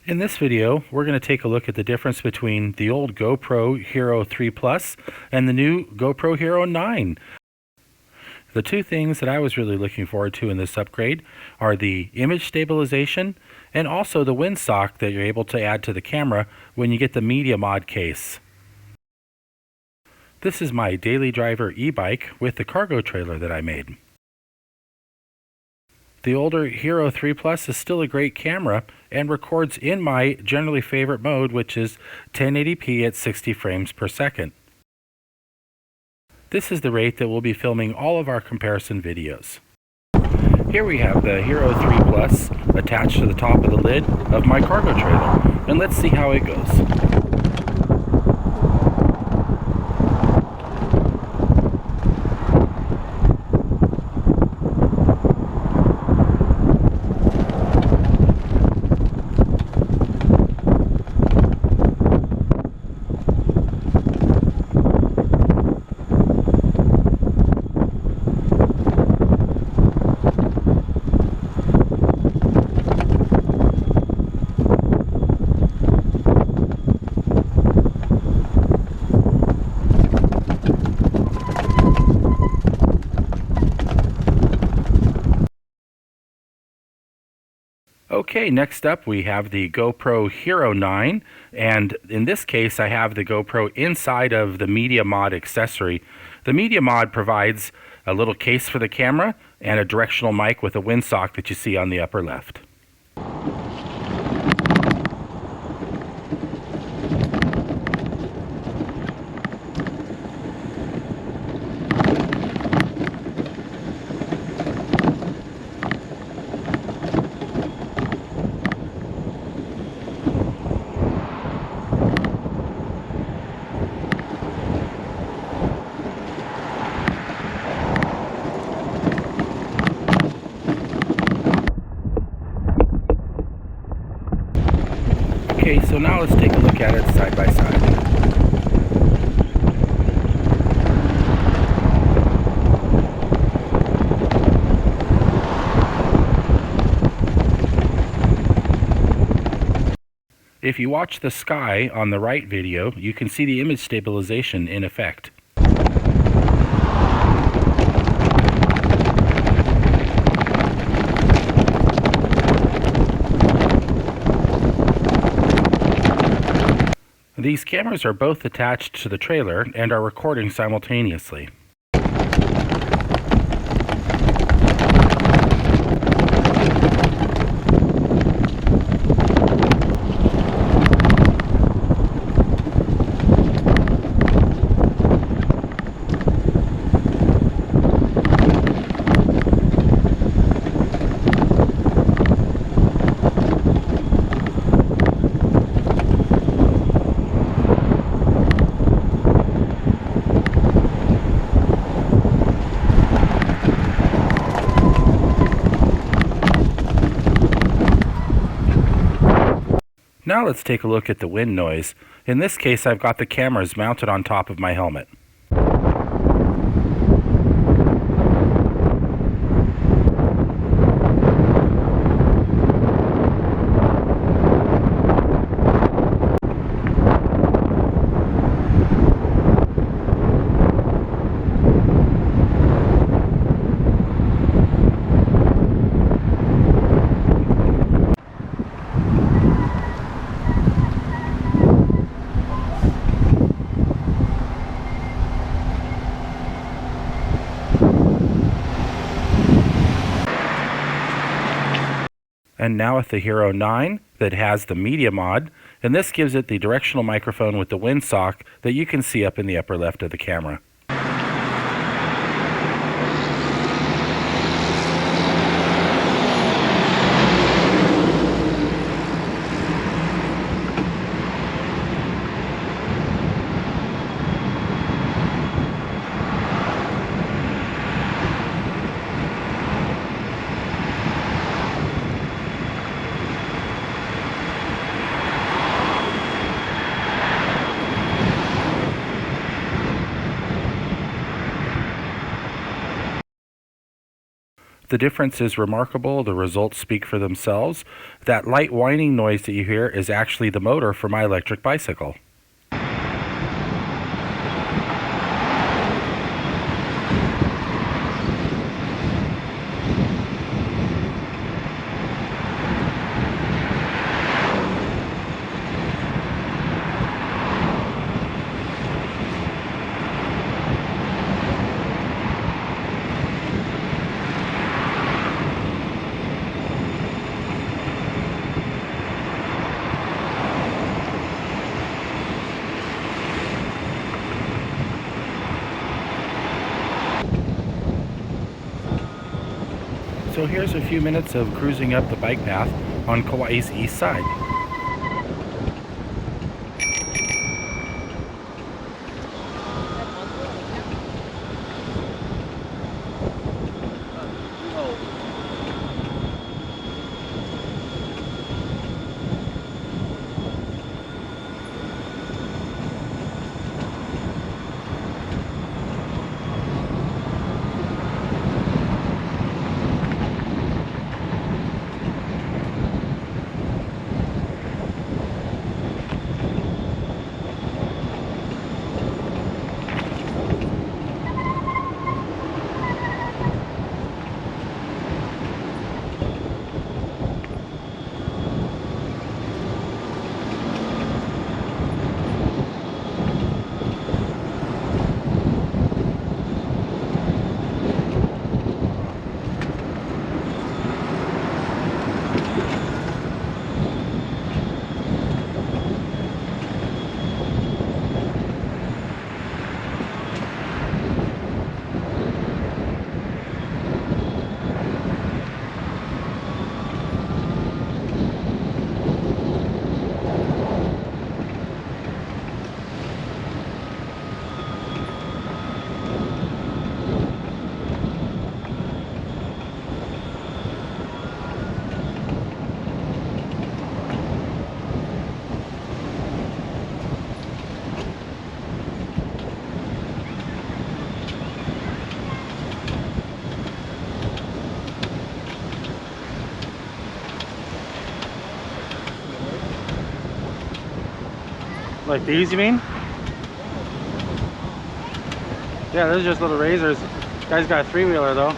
In this video, we're going to take a look at the difference between the old GoPro Hero 3 Plus and the new GoPro Hero 9. The two things that I was really looking forward to in this upgrade are the image stabilization and also the windsock that you're able to add to the camera when you get the Media Mod case. This is my daily driver e-bike with the cargo trailer that I made. The older Hero 3 Plus is still a great camera and records in my generally favorite mode, which is 1080p at 60 frames per second. This is the rate that we'll be filming all of our comparison videos. Here we have the Hero 3 Plus attached to the top of the lid of my cargo trailer, and let's see how it goes. Okay, next up we have the GoPro Hero 9, and in this case I have the GoPro inside of the Media Mod accessory. The Media Mod provides a little case for the camera and a directional mic with a windsock that you see on the upper left. Okay, so now let's take a look at it side by side. If you watch the sky on the right video, you can see the image stabilization in effect. These cameras are both attached to the trailer and are recording simultaneously. Now let's take a look at the wind noise. In this case, I've got the cameras mounted on top of my helmet. And now with the Hero 9 that has the Media Mod, and this gives it the directional microphone with the windsock that you can see up in the upper left of the camera. The difference is remarkable. The results speak for themselves. That light whining noise that you hear is actually the motor for my electric bicycle. So here's a few minutes of cruising up the bike path on Kauai's east side. Like these, you mean? Yeah, those are just little razors. Guy's got a three-wheeler though.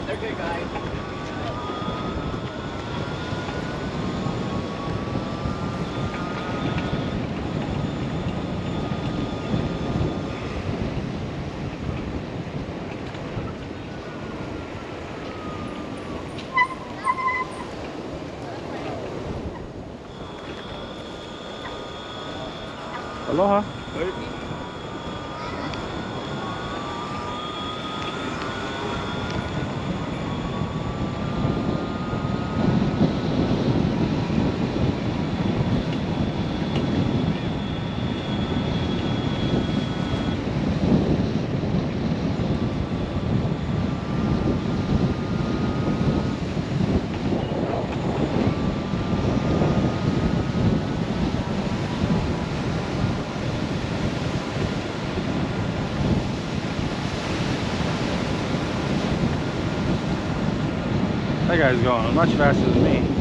They're good guys. Aloha. That guy's going much faster than me.